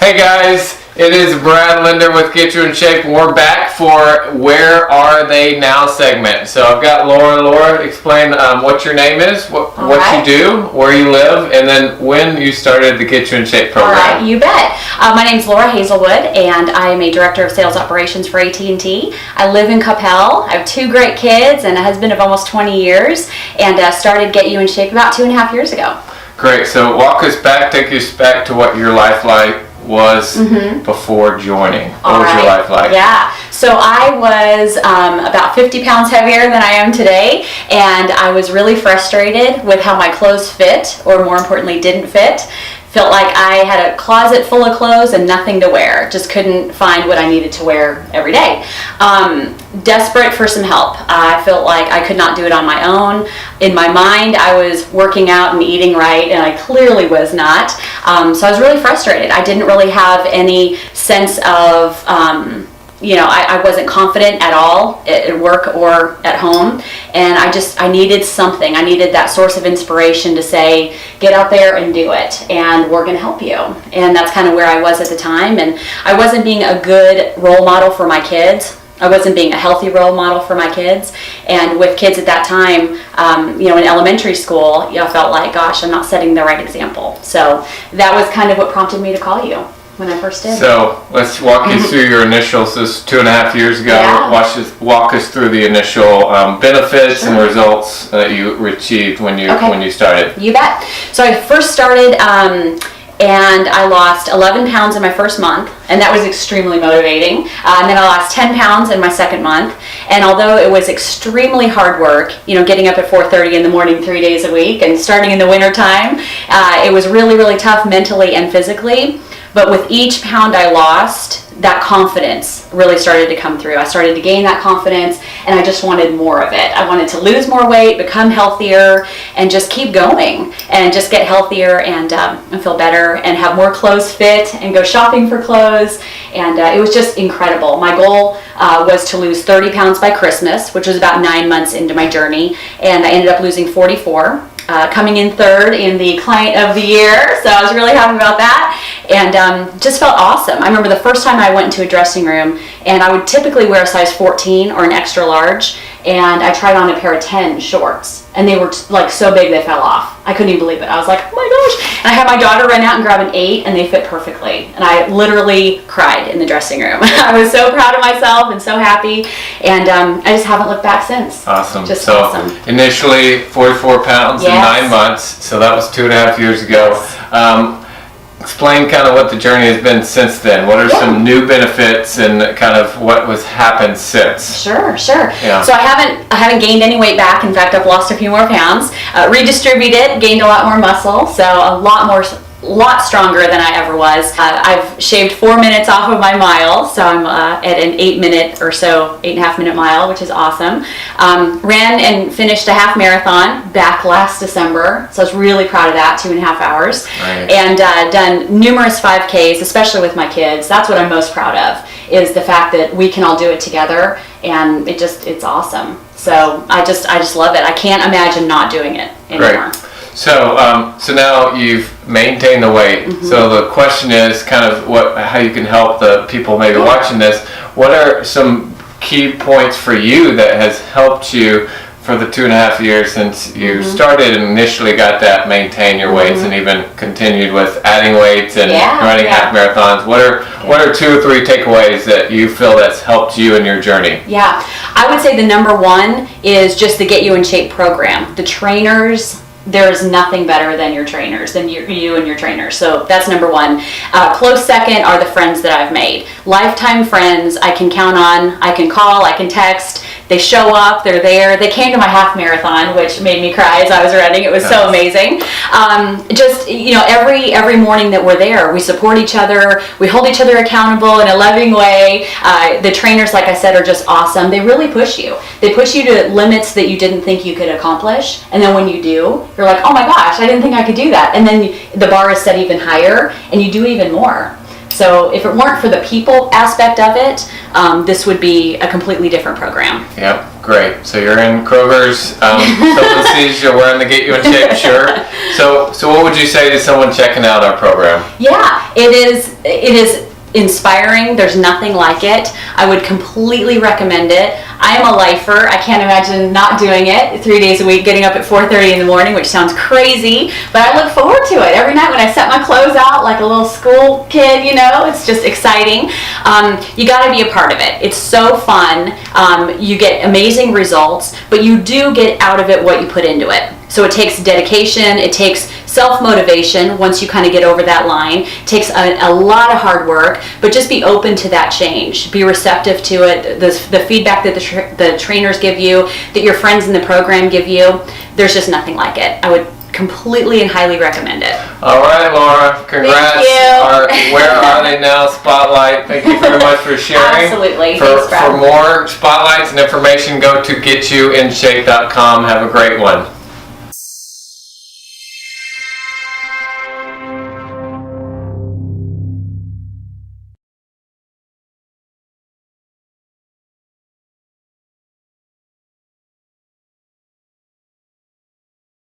Hey guys, it is Brad Linder with Get You in Shape. We're back for Where Are They Now segment. So I've got Laura. Laura, explain what your name is, what you do, where you live, and then when you started the Get You in Shape program. All right, you bet. My name's Laura Hazelwood, and I am a Director of Sales Operations for AT&T. I live in Coppell. I have two great kids and a husband of almost 20 years, and started Get You in Shape about 2.5 years ago. Great. So take us back to what your life was before joining. What was your life like? Yeah. So I was about 50 pounds heavier than I am today, and I was really frustrated with how my clothes fit, or more importantly, didn't fit. Felt like I had a closet full of clothes and nothing to wear. Just couldn't find what I needed to wear every day. Desperate for some help. I felt like I could not do it on my own. In my mind, I was working out and eating right, and I clearly was not. So I was really frustrated. I didn't really have any sense of I wasn't confident at all at work or at home, and I needed something. I needed that source of inspiration to say, get out there and do it, and we're going to help you. And that's kind of where I was at the time, and I wasn't being a good role model for my kids. I wasn't being a healthy role model for my kids, and with kids at that time, in elementary school, I felt like, gosh, I'm not setting the right example. So that was kind of what prompted me to call you when I first did. So let's walk you through your initials. This is 2.5 years ago. Yeah. Walk us through the initial benefits and results that you achieved when you started. You bet. So I first started and I lost 11 pounds in my first month, and that was extremely motivating. And then I lost 10 pounds in my second month, and although it was extremely hard work, getting up at 4:30 in the morning 3 days a week and starting in the winter time, it was really, really tough mentally and physically. But with each pound I lost, that confidence really started to come through. I started to gain that confidence, and I just wanted more of it. I wanted to lose more weight, become healthier, and just keep going and just get healthier and feel better and have more clothes fit and go shopping for clothes. And it was just incredible. My goal was to lose 30 pounds by Christmas, which was about 9 months into my journey, and I ended up losing 44. Coming in third in the Client of the Year, so I was really happy about that, and just felt awesome. I remember the first time I went into a dressing room, and I would typically wear a size 14 or an extra large, and I tried on a pair of 10 shorts, and they were like so big they fell off. I couldn't even believe it. I was like, oh my gosh. And I had my daughter run out and grab an 8, and they fit perfectly, and I literally cried in the dressing room. I was so proud of myself and so happy, and I just haven't looked back since. Awesome. Just so awesome. Initially 44 pounds in 9 months, so that was 2.5 years ago. Yes. Explain kind of what the journey has been since then. What are some new benefits and kind of what was happened since? Sure. Yeah. So I haven't gained any weight back. In fact, I've lost a few more pounds, redistributed, gained a lot more muscle, so a lot stronger than I ever was. I've shaved 4 minutes off of my mile, so I'm at an 8.5 minute mile, which is awesome. Ran and finished a half marathon back last December, so I was really proud of that, 2.5 hours. Right. And done numerous 5Ks, especially with my kids. That's what I'm most proud of, is the fact that we can all do it together, and it's awesome. So I just love it. I can't imagine not doing it anymore. Great. So now you've maintained the weight. So the question is kind of how you can help the people maybe watching this. What are some key points for you that has helped you for the 2.5 years since you started and initially got that maintain your weights and even continued with adding weights and running half marathons? What are 2 or 3 takeaways that you feel that's helped you in your journey? Yeah, I would say the number one is just the Get You in Shape program. The trainers, there's nothing better than your trainers, than you and your trainers. So that's number one. Close second are the friends that I've made. Lifetime friends I can count on. I can call, I can text. They show up, they're there. They came to my half marathon, which made me cry as I was running. It was so amazing. Every morning that we're there, we support each other. We hold each other accountable in a loving way. The trainers, like I said, are just awesome. They really push you. They push you to limits that you didn't think you could accomplish. And then when you do, you're like, oh my gosh, I didn't think I could do that. And then the bar is set even higher, and you do even more. So if it weren't for the people aspect of it, this would be a completely different program. Yep, great. So you're in Kroger's. Someone sees you're wearing the Get You in Shape shirt. So what would you say to someone checking out our program? Yeah, it is inspiring. There's nothing like it. I would completely recommend it. I am a lifer. I can't imagine not doing it 3 days a week, getting up at 4:30 in the morning, which sounds crazy, but I look forward to it. Every night when I set my clothes out like a little school kid, it's just exciting. You got to be a part of it. It's so fun. You get amazing results, but you do get out of it what you put into it. So it takes dedication, it takes self-motivation once you kind of get over that line. It takes a lot of hard work, but just be open to that change. Be receptive to it. The feedback that the trainers give you, that your friends in the program give you, there's just nothing like it. I would completely and highly recommend it. All right, Laura, congrats. Thank you. Where Are They Now Spotlight. Thank you very much for sharing. Absolutely. For more spotlights and information, go to getyouinshape.com. Have a great one.